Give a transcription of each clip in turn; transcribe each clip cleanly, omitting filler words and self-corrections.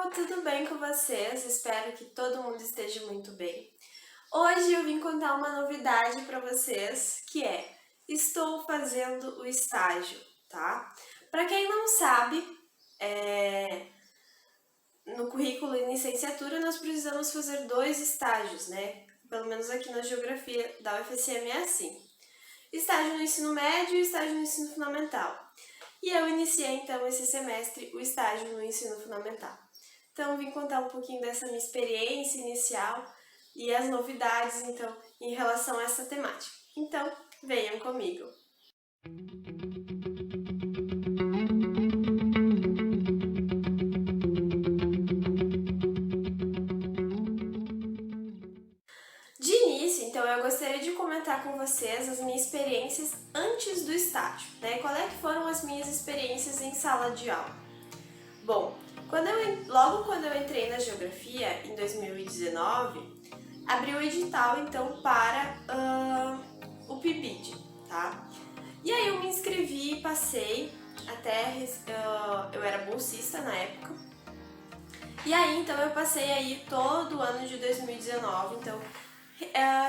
tudo bem com vocês? Espero que todo mundo esteja muito bem. Hoje eu vim contar uma novidade para vocês, que é estou fazendo o estágio, tá? Para quem não sabe, no currículo em licenciatura nós precisamos fazer 2 estágios, né? Pelo menos aqui na geografia da UFSM é assim. Estágio no ensino médio e estágio no ensino fundamental. E eu iniciei então esse semestre o estágio no ensino fundamental. Então vim contar um pouquinho dessa minha experiência inicial e as novidades então em relação a essa temática. Então venham comigo! De início, então, eu gostaria de comentar com vocês as minhas experiências antes do estágio, né? Qual é que foram as minhas experiências em sala de aula? Bom, logo quando eu entrei na geografia, em 2019, abriu o edital, então, para o PIBID, tá? E aí eu me inscrevi e passei, eu era bolsista na época, e aí, então, eu passei aí todo o ano de 2019, então,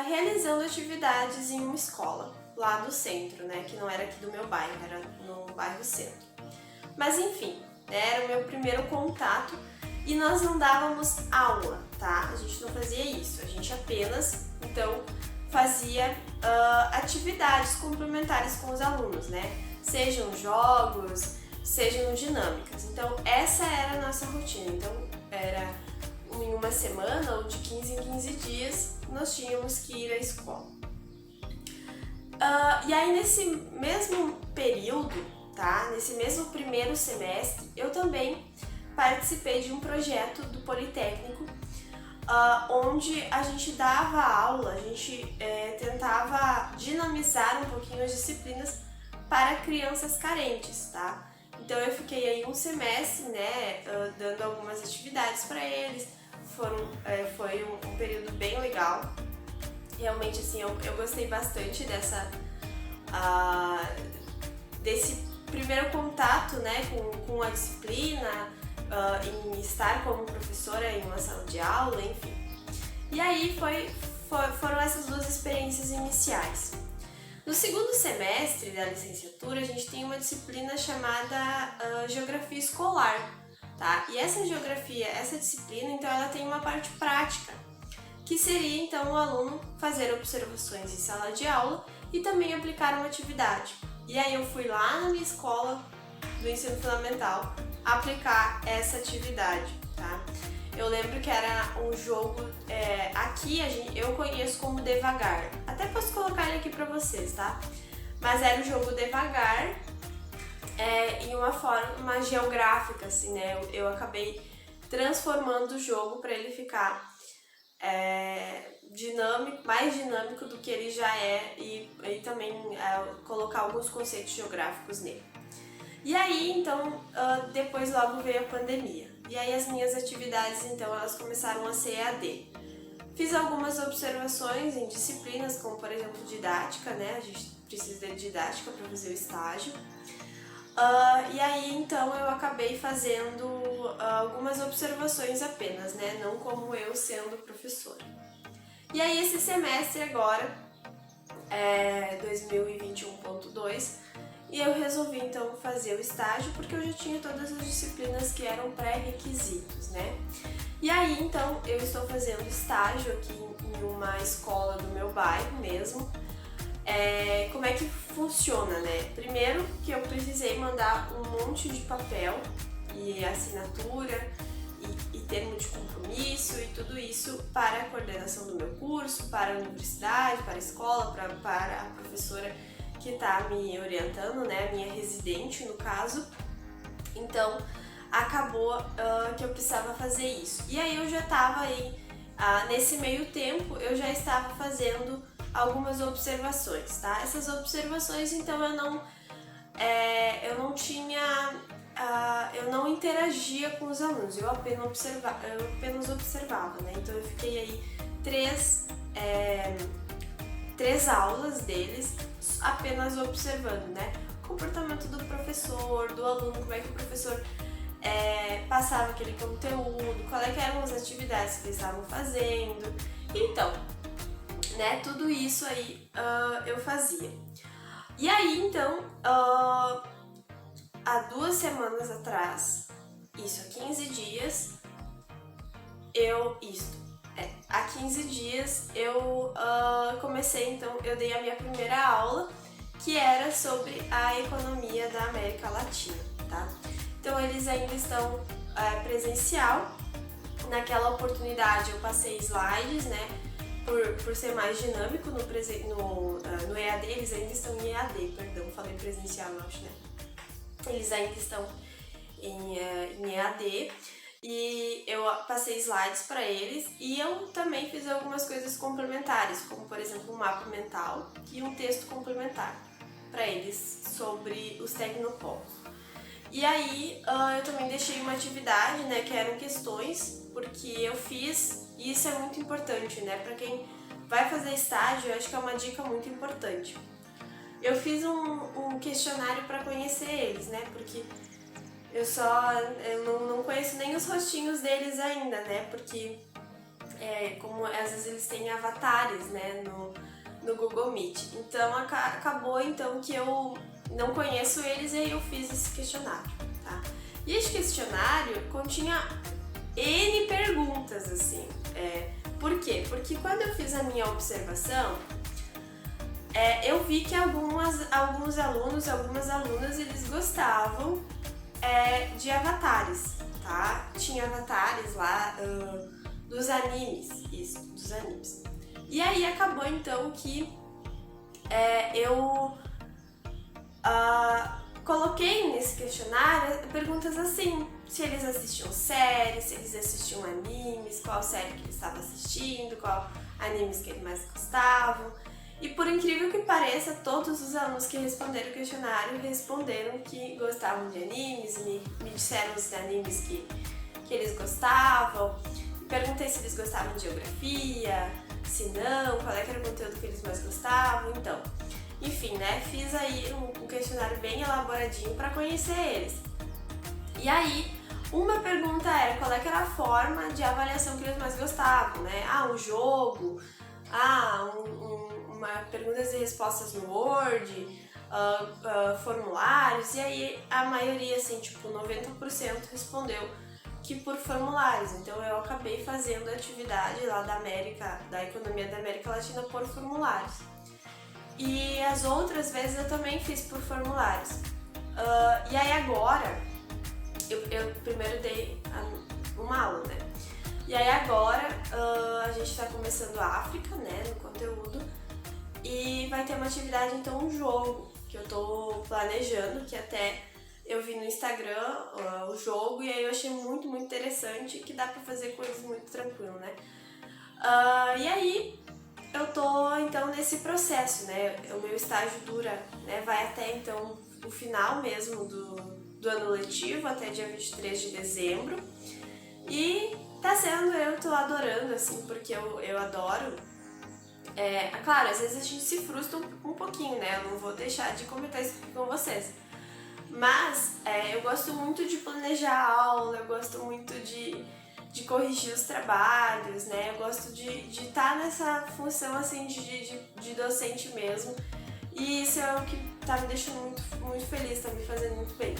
realizando atividades em uma escola, lá do centro, né, que não era aqui do meu bairro, era no bairro centro. Mas enfim, era o meu primeiro contato e nós não dávamos aula, tá? A gente não fazia isso, a gente apenas, então, fazia atividades complementares com os alunos, né? Sejam jogos, sejam dinâmicas. Então, essa era a nossa rotina. Então, era em uma semana ou de 15 em 15 dias, nós tínhamos que ir à escola. E aí, nesse mesmo período, tá? Nesse mesmo primeiro semestre, eu também participei de um projeto do Politécnico, onde a gente dava aula, a gente tentava dinamizar um pouquinho as disciplinas para crianças carentes, tá? Então eu fiquei aí um semestre, né, dando algumas atividades para eles. Foi um período bem legal. Realmente, assim, eu gostei bastante desse primeiro contato, né, com a disciplina, em estar como professora em uma sala de aula, enfim. E aí foram essas 2 experiências iniciais. No segundo semestre da licenciatura, a gente tem uma disciplina chamada Geografia Escolar, tá? E essa disciplina, então, ela tem uma parte prática, que seria, então, o aluno fazer observações em sala de aula e também aplicar uma atividade. E aí eu fui lá na minha escola do ensino fundamental aplicar essa atividade, tá? Eu lembro que era um jogo, aqui eu conheço como Devagar. Até posso colocar ele aqui pra vocês, tá? Mas era o jogo Devagar, em uma forma geográfica, assim, né? Eu acabei transformando o jogo para ele ficar mais dinâmico do que ele já é e também colocar alguns conceitos geográficos nele. E aí, então, depois logo veio a pandemia. E aí as minhas atividades, então, elas começaram a ser EAD. Fiz algumas observações em disciplinas, como por exemplo didática, né? A gente precisa de didática para fazer o estágio. E aí, então, eu acabei fazendo algumas observações apenas, né? Não como eu sendo professora. E aí, esse semestre agora, 2021.2, e eu resolvi, então, fazer o estágio, porque eu já tinha todas as disciplinas que eram pré-requisitos, né? E aí, então, eu estou fazendo estágio aqui em uma escola do meu bairro mesmo. Como é que funciona, né? Primeiro que eu precisei mandar um monte de papel e assinatura e termo de compromisso e tudo isso para a coordenação do meu curso, para a universidade, para a escola, para a professora que está me orientando, né? A minha residente, no caso. Então, acabou que eu precisava fazer isso. E aí eu já estava aí, nesse meio tempo, eu já estava fazendo algumas observações, tá? Essas observações, então, eu não interagia com os alunos, eu apenas observava, né? Então eu fiquei aí três aulas deles apenas observando, né? O comportamento do professor, do aluno, como é que o professor passava aquele conteúdo, qual é que eram as atividades que eles estavam fazendo. Então, né, tudo isso aí eu fazia. E aí, então, há 2 semanas atrás, isso, há 15 dias, há 15 dias eu comecei, então, eu dei a minha primeira aula, que era sobre a economia da América Latina, tá? Então, eles ainda estão presencial. Naquela oportunidade eu passei slides, né? Por ser mais dinâmico no EAD, eles ainda estão em EAD, perdão, falei presencial, eu acho, né? Eles ainda estão em EAD e eu passei slides para eles e eu também fiz algumas coisas complementares, como por exemplo um mapa mental e um texto complementar para eles sobre os tecnopolos. E aí eu também deixei uma atividade, né, que eram questões, porque eu fiz, e isso é muito importante, né, para quem vai fazer estágio, eu acho que é uma dica muito importante. Eu fiz um questionário para conhecer eles, né, porque eu não conheço nem os rostinhos deles ainda, né, porque como às vezes eles têm avatares, né, no Google Meet. Então acabou então que eu não conheço eles e aí eu fiz esse questionário, tá? E esse questionário continha N perguntas, assim. Por quê? Porque quando eu fiz a minha observação, eu vi que alguns alunos, algumas alunas, eles gostavam de avatares, tá? Tinha avatares lá dos animes, dos animes. E aí acabou então que eu coloquei nesse questionário perguntas assim, se eles assistiam séries, se eles assistiam animes, qual série que eles estavam assistindo, qual animes que eles mais gostavam. E por incrível que pareça, todos os alunos que responderam o questionário responderam que gostavam de animes, me disseram os animes que eles gostavam. Perguntei se eles gostavam de geografia, se não, qual era o conteúdo que eles mais gostavam, então. Enfim, né, fiz aí um questionário bem elaboradinho para conhecer eles. E aí, uma pergunta era qual era a forma de avaliação que eles mais gostavam, né? Um jogo, perguntas e respostas no Word, formulários, e aí a maioria, assim, tipo 90% respondeu que por formulários. Então eu acabei fazendo a atividade lá da economia da América Latina por formulários. E as outras vezes eu também fiz por formulários. E aí agora, eu primeiro dei uma aula, né? E aí agora a gente tá começando a África, né, no conteúdo. E vai ter uma atividade, então um jogo, que eu tô planejando, que até eu vi no Instagram o jogo, e aí eu achei muito, muito interessante, que dá pra fazer coisas muito tranquilo, né? E aí eu tô então nesse processo, né? O meu estágio dura, né? Vai até então o final mesmo do ano letivo, até dia 23 de dezembro. E tá sendo, eu tô adorando, assim, porque eu adoro. Claro, às vezes a gente se frustra um pouquinho, né? Eu não vou deixar de comentar isso com vocês. Mas eu gosto muito de planejar a aula, eu gosto muito de corrigir os trabalhos, né? Eu gosto de estar nessa função, assim, de docente mesmo. E isso é o que tá me deixando muito, muito feliz, tá me fazendo muito bem.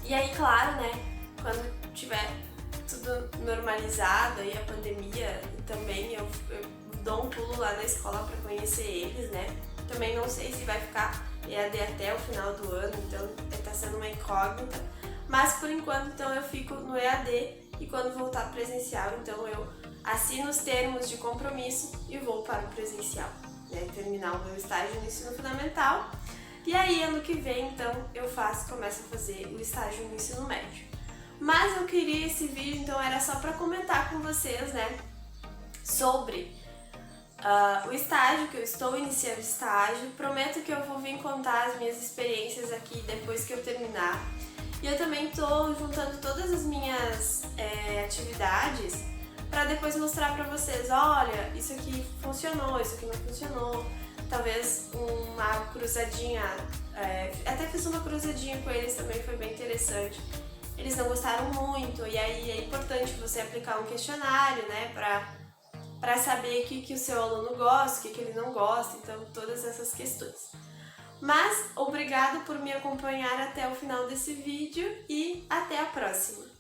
E aí, claro, né? Quando tiver tudo normalizado aí, a pandemia, também eu dou um pulo lá na escola para conhecer eles, né? Também não sei se vai ficar EAD até o final do ano, então tá sendo uma incógnita. Mas por enquanto, então, eu fico no EAD e quando voltar presencial, então eu assino os termos de compromisso e vou para o presencial, né? Terminar o meu estágio no ensino fundamental. E aí, ano que vem, então, começo a fazer o estágio no ensino médio. Mas eu queria esse vídeo, então, era só para comentar com vocês, né, sobre o estágio, que eu estou iniciando estágio. Prometo que eu vou vir contar as minhas experiências aqui depois que eu terminar. E eu também estou juntando todas as minhas atividades para depois mostrar para vocês, olha, isso aqui funcionou, isso aqui não funcionou. Talvez uma cruzadinha, até fiz uma cruzadinha com eles também, foi bem interessante. eles não gostaram muito, e aí é importante você aplicar um questionário, né, para saber o que o seu aluno gosta, o que ele não gosta, então todas essas questões. Mas obrigado por me acompanhar até o final desse vídeo e até a próxima!